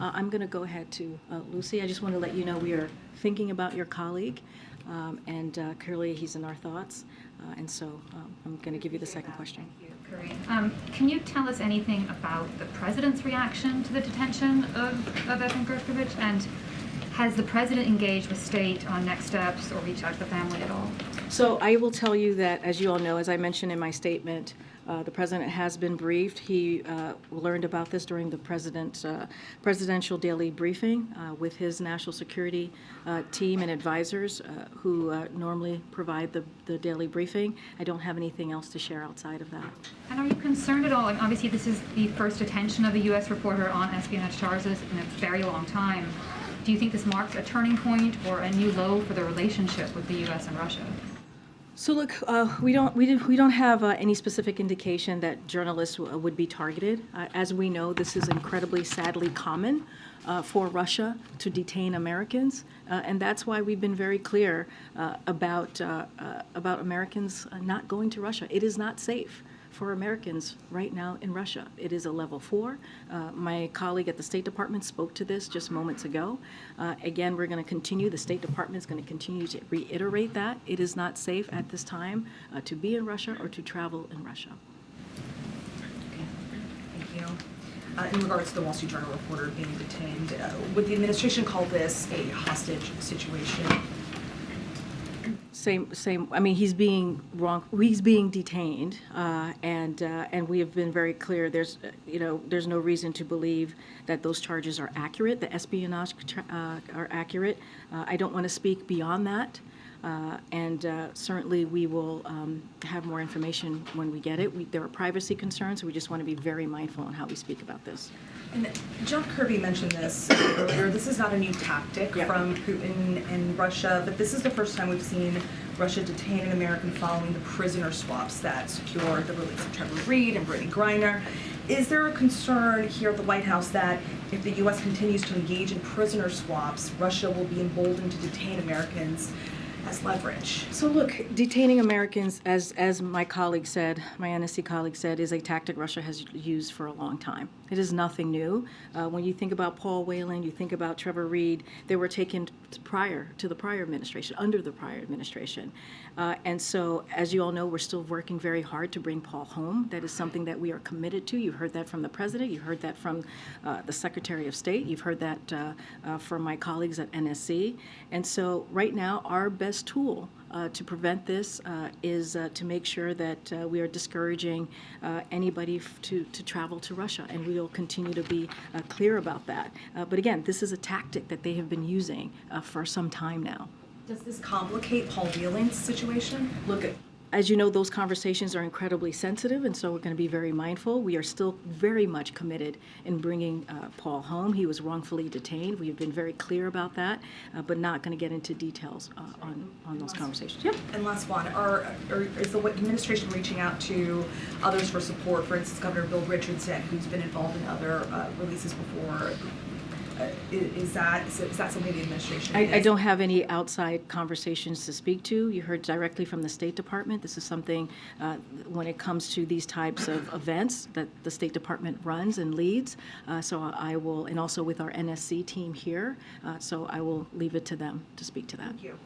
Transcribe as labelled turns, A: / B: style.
A: I'm going to go ahead to Lucy. I just want to let you know we are thinking about your colleague, and clearly he's in our thoughts. And so I'm going to give you the second question.
B: Thank you, Karine. Can you tell us anything about the president's reaction to the detention of Evan Gershkovich? And has the president engaged with state on next steps or reached out to the family at all?
A: So I will tell you that, as you all know, as I mentioned in my statement, the president has been briefed. He learned about this during the presidential daily briefing with his national security team and advisors who normally provide the daily briefing. I don't have anything else to share outside of that.
B: And are you concerned at all? I mean, obviously, this is the first detention of a U.S. reporter on espionage charges in a very long time. Do you think this marks a turning point or a new low for the relationship with the U.S. and Russia?
A: So look, we don't have any specific indication that journalists would be targeted. As we know, this is incredibly, sadly common for Russia to detain Americans, and that's why we've been very clear about Americans not going to Russia. It is not safe for Americans right now in Russia. It is a level 4. My colleague at the State Department spoke to this just moments ago. Again, we're going to continue, the State Department is going to continue to reiterate that. It is not safe at this time to be in Russia or to travel in Russia.
C: Okay. Thank you. In regards to the Wall Street Journal reporter being detained, would the administration call this a hostage situation?
A: Same. I mean, he's being detained, and we have been very clear. There's no reason to believe that those charges are accurate. The espionage are accurate. I don't want to speak beyond that, and certainly we will have more information when we get it. There are privacy concerns, so we just want to be very mindful on how we speak about this.
C: And John Kirby mentioned this earlier. This is not a new tactic from Putin and Russia, but this is the first time we've seen Russia detain an American following the prisoner swaps that secured the release of Trevor Reed and Brittney Griner. Is there a concern here at the White House that if the U.S. continues to engage in prisoner swaps, Russia will be emboldened to detain Americans as leverage?
A: So look, detaining Americans, as my colleague said, my NSC colleague said, is a tactic Russia has used for a long time. It is nothing new. When you think about Paul Whelan, you think about Trevor Reed, they were taken prior to the prior administration, under the prior administration. And so, as you all know, we're still working very hard to bring Paul home. That is something that we are committed to. You heard that from the president. You heard that from the Secretary of State. You've heard that from my colleagues at NSC. And so right now, our best tool to prevent this is to make sure that we are discouraging anybody to travel to Russia, and we will continue to be clear about that. But again, this is a tactic that they have been using for some time now.
C: Does this complicate Paul Whelan's situation?
A: Look, as you know, those conversations are incredibly sensitive, and so we're going to be very mindful. We are still very much committed in bringing Paul home. He was wrongfully detained. We've been very clear about that, but not going to get into details on those conversations. Yep.
C: And last one, is the administration reaching out to others for support? For instance, Governor Bill Richardson, who's been involved in other releases before. Is that something the administration
A: I don't have any outside conversations to speak to. You heard directly from the State Department. This is something, when it comes to these types of events, that the State Department runs and leads. So I will, and also with our NSC team here, so I will leave it to them to speak to that.
C: Thank you.